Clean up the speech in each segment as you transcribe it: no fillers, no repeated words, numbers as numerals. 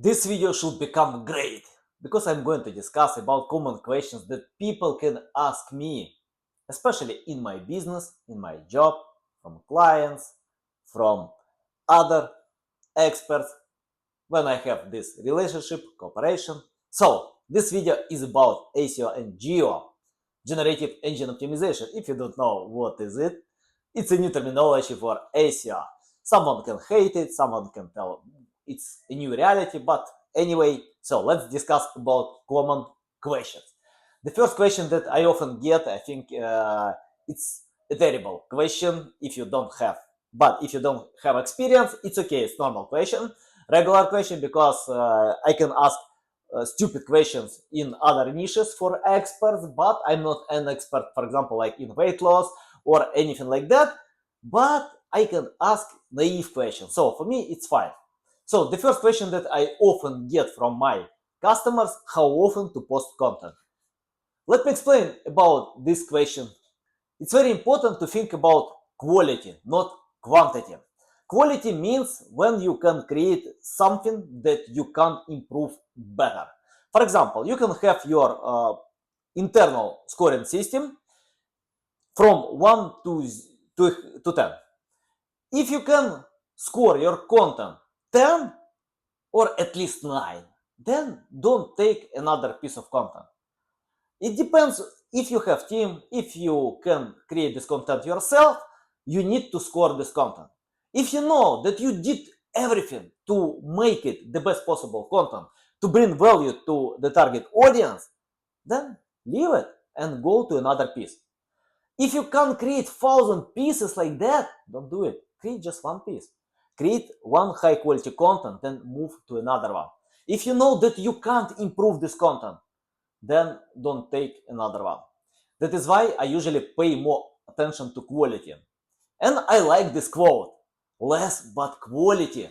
This video should become great because I'm going to discuss about common questions that people can ask me, especially in my business, in my job, from clients, from other experts, when I have this relationship, cooperation. So, this video is about ASEO and GEO, Generative Engine Optimization. If you don't know what is it, it's a new terminology for ASEO. Someone can hate it, someone can tell it's a new reality, but anyway, so let's discuss about common questions. The first question that I often get, I think it's a terrible question if you don't have, but if you don't have experience, it's okay, it's normal question, regular question, because I can ask stupid questions in other niches for experts, but I'm not an expert, for example, like in weight loss or anything like that, but I can ask naive questions. So for me, it's fine. So the first question that I often get from my customers, how often to post content? Let me explain about this question. It's very important to think about quality, not quantity. Quality means when you can create something that you can improve better. For example, you can have your internal scoring system from 1 to 10. If you can score your content 10 or at least 9, then don't take another piece of content. It depends if you have team, if you can create this content yourself, you need to score this content. If you know that you did everything to make it the best possible content, to bring value to the target audience, then leave it and go to another piece. If you can't create 1,000 pieces like that, don't do it. Create just one piece. Create one high quality content, then move to another one. If you know that you can't improve this content, then don't take another one. That is why I usually pay more attention to quality. And I like this quote, less but quality,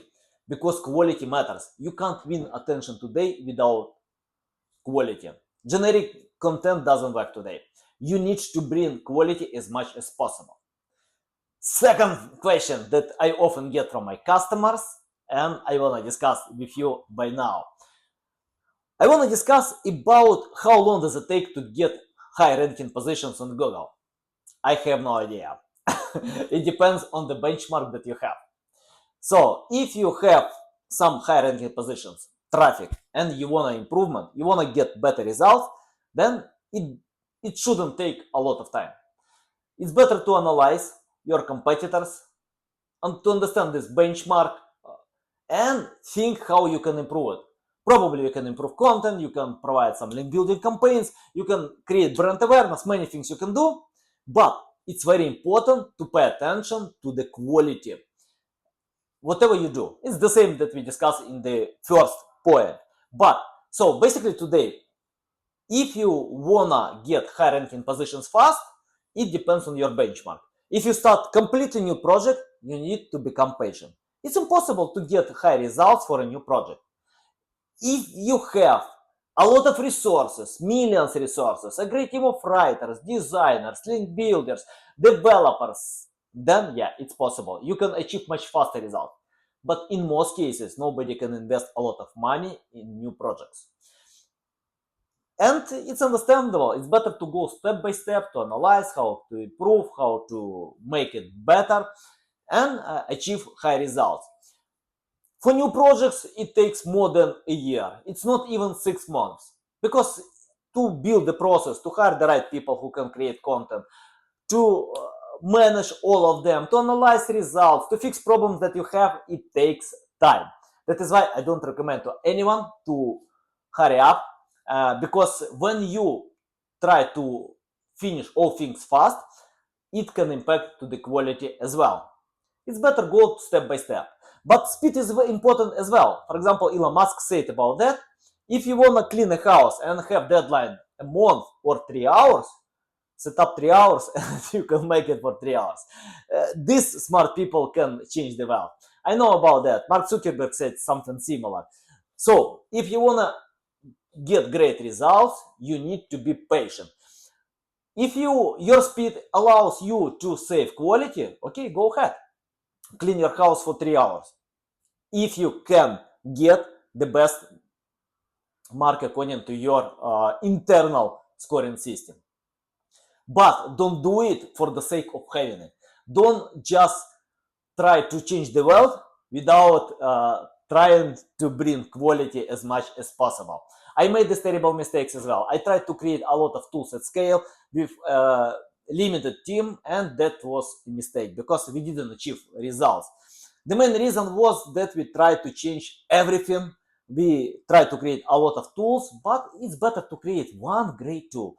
because quality matters. You can't win attention today without quality. Generic content doesn't work today. You need to bring quality as much as possible. Second question that I often get from my customers, and I want to discuss with you by now. I want to discuss about how long does it take to get high ranking positions on Google. I have no idea. It depends on the benchmark that you have. So if you have some high ranking positions, traffic, and you want an improvement, you want to get better results, then it shouldn't take a lot of time. It's better to analyze your competitors and to understand this benchmark and think how you can improve it. Probably you can improve content, you can provide some link building campaigns, you can create brand awareness, many things you can do, but it's very important to pay attention to the quality. Whatever you do, it's the same that we discussed in the first point. But so basically today, if you wanna get high ranking positions fast, it depends on your benchmark. If you start completely new project, you need to become patient. It's impossible to get high results for a new project. If you have a lot of resources, millions of resources, a great team of writers, designers, link builders, developers, then yeah, it's possible. You can achieve much faster results. But in most cases, nobody can invest a lot of money in new projects. And it's understandable. It's better to go step by step to analyze how to improve, how to make it better, and achieve high results. For new projects, it takes more than a year. It's not even 6 months. Because to build the process, to hire the right people who can create content, to manage all of them, to analyze results, to fix problems that you have, it takes time. That is why I don't recommend to anyone to hurry up, because when you try to finish all things fast, it can impact to the quality as well. It's better go step by step. But speed is important as well. For example, Elon Musk said about that. If you want to clean a house and have deadline a month or 3 hours, set up 3 hours and you can make it for 3 hours. These smart people can change the world. I know about that. Mark Zuckerberg said something similar. So if you want to get great results, you need to be patient. If your speed allows you to save quality, go ahead. Clean your house for 3 hours. If you can get the best mark according to your internal scoring system. But don't do it for the sake of having it. Don't just try to change the world without trying to bring quality as much as possible. I made these terrible mistakes as well. I tried to create a lot of tools at scale with limited team, and that was a mistake because we didn't achieve results. The main reason was that we tried to change everything. We tried to create a lot of tools, but it's better to create one great tool,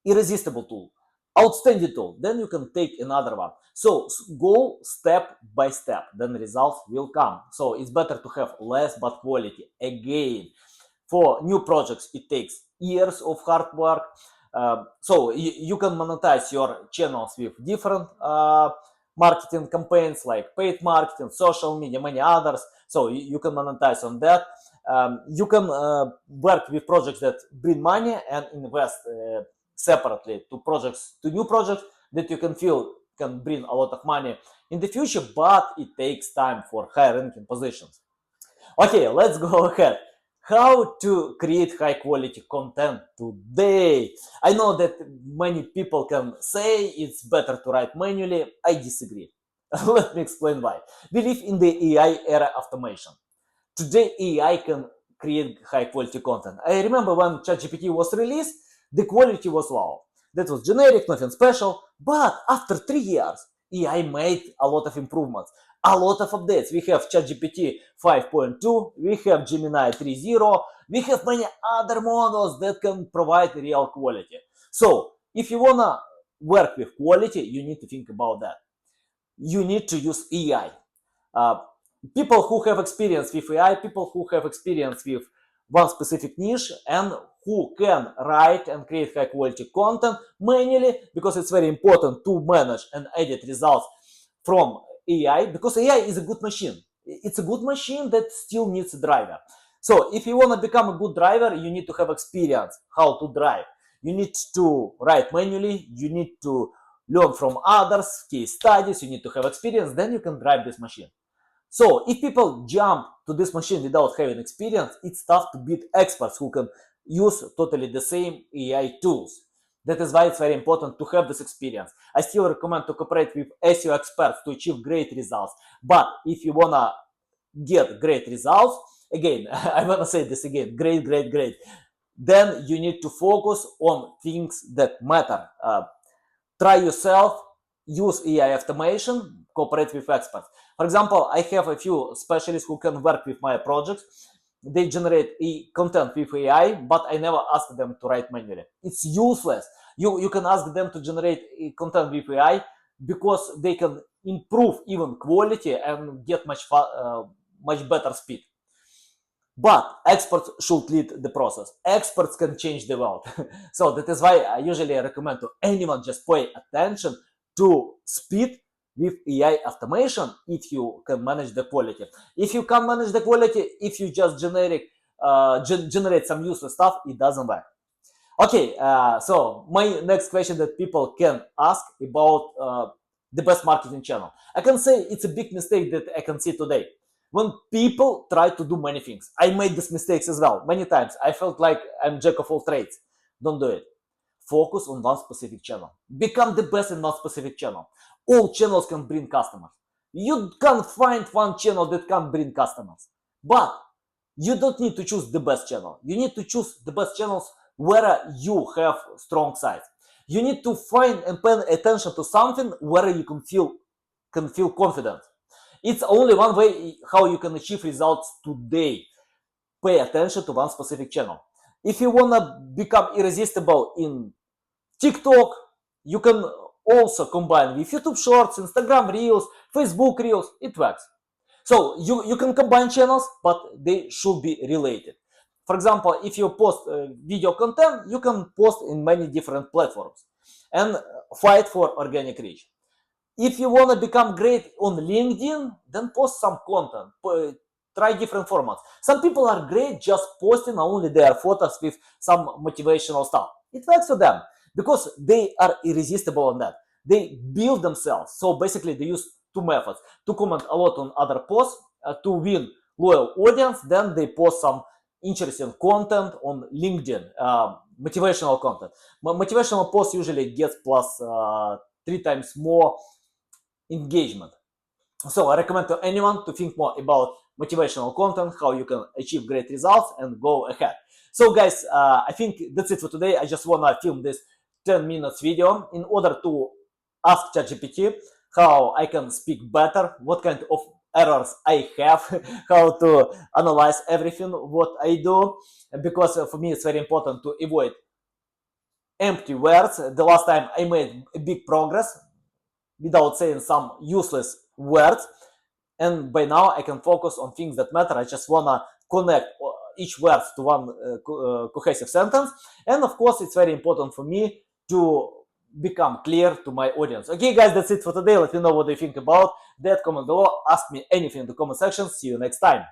irresistible tool, outstanding tool, then you can take another one. So go step by step, then results will come. So it's better to have less but quality. Again, for new projects it takes years of hard work. So you can monetize your channels with different marketing campaigns like paid marketing, social media, many others. So you can monetize on that. You can work with projects that bring money and invest separately to new projects that you can feel can bring a lot of money in the future, but it takes time for high ranking positions. Okay, let's go ahead. How to create high quality content today? I know that many people can say it's better to write manually. I disagree. Let me explain why. We live in the AI era of automation. Today AI can create high quality content. I remember when ChatGPT was released, the quality was low. That was generic, nothing special. But after 3 years, AI made a lot of improvements, a lot of updates. We have ChatGPT 5.2, we have Gemini 3.0, we have many other models that can provide real quality. So if you wanna work with quality, you need to think about that. You need to use AI. People who have experience with AI, people who have experience with one specific niche and who can write and create high quality content manually, because it's very important to manage and edit results from AI, because AI is a good machine. It's a good machine that still needs a driver. So if you want to become a good driver, you need to have experience how to drive. You need to write manually, you need to learn from others, case studies, you need to have experience, then you can drive this machine. So if people jump to this machine without having experience, it's tough to beat experts who can use totally the same AI tools. That is why it's very important to have this experience. I still recommend to cooperate with SEO experts to achieve great results. But if you wanna get great results, again, I wanna say this again, great, then you need to focus on things that matter. Try yourself, use AI automation, cooperate with experts. For example, I have a few specialists who can work with my projects. They generate content with AI, but I never ask them to write manually. It's useless. You can ask them to generate content with AI because they can improve even quality and get much better speed. But experts should lead the process. Experts can change the world. So that is why I usually recommend to anyone just pay attention to speed with AI automation if you can manage the quality. If you can't manage the quality, if you just generate some useless stuff, it doesn't work. Okay, so my next question that people can ask about the best marketing channel. I can say it's a big mistake that I can see today. When people try to do many things, I made these mistakes as well many times. I felt like I'm jack of all trades. Don't do it. Focus on one specific channel. Become the best in one specific channel. All channels can bring customers. You can't find one channel that can bring customers. But you don't need to choose the best channel. You need to choose the best channels where you have strong sides. You need to find and pay attention to something where you can feel confident. It's only one way how you can achieve results today. Pay attention to one specific channel. If you want to become irresistible in TikTok, you can also combine with YouTube Shorts, Instagram Reels, Facebook Reels. It works. So you can combine channels, but they should be related. For example, if you post video content, you can post in many different platforms and fight for organic reach. If you want to become great on LinkedIn, then post some content. Try different formats. Some people are great just posting only their photos with some motivational stuff. It works for them because they are irresistible on that. They build themselves. So basically they use two methods: to comment a lot on other posts, to win loyal audience, then they post some interesting content on LinkedIn, motivational content. Motivational post usually gets plus 3 times more engagement. So I recommend to anyone to think more about motivational content, how you can achieve great results and go ahead. So guys, I think that's it for today. I just want to film this 10 minutes video in order to ask ChatGPT how I can speak better, what kind of errors I have, how to analyze everything what I do, because for me it's very important to avoid empty words. The last time I made a big progress without saying some useless words, and by now I can focus on things that matter. I just wanna connect each word to one cohesive sentence, and of course it's very important for me to become clear to my audience. Okay guys, that's it for today. Let me know what you think about that. Comment below, ask me anything in the comment section. See you next time.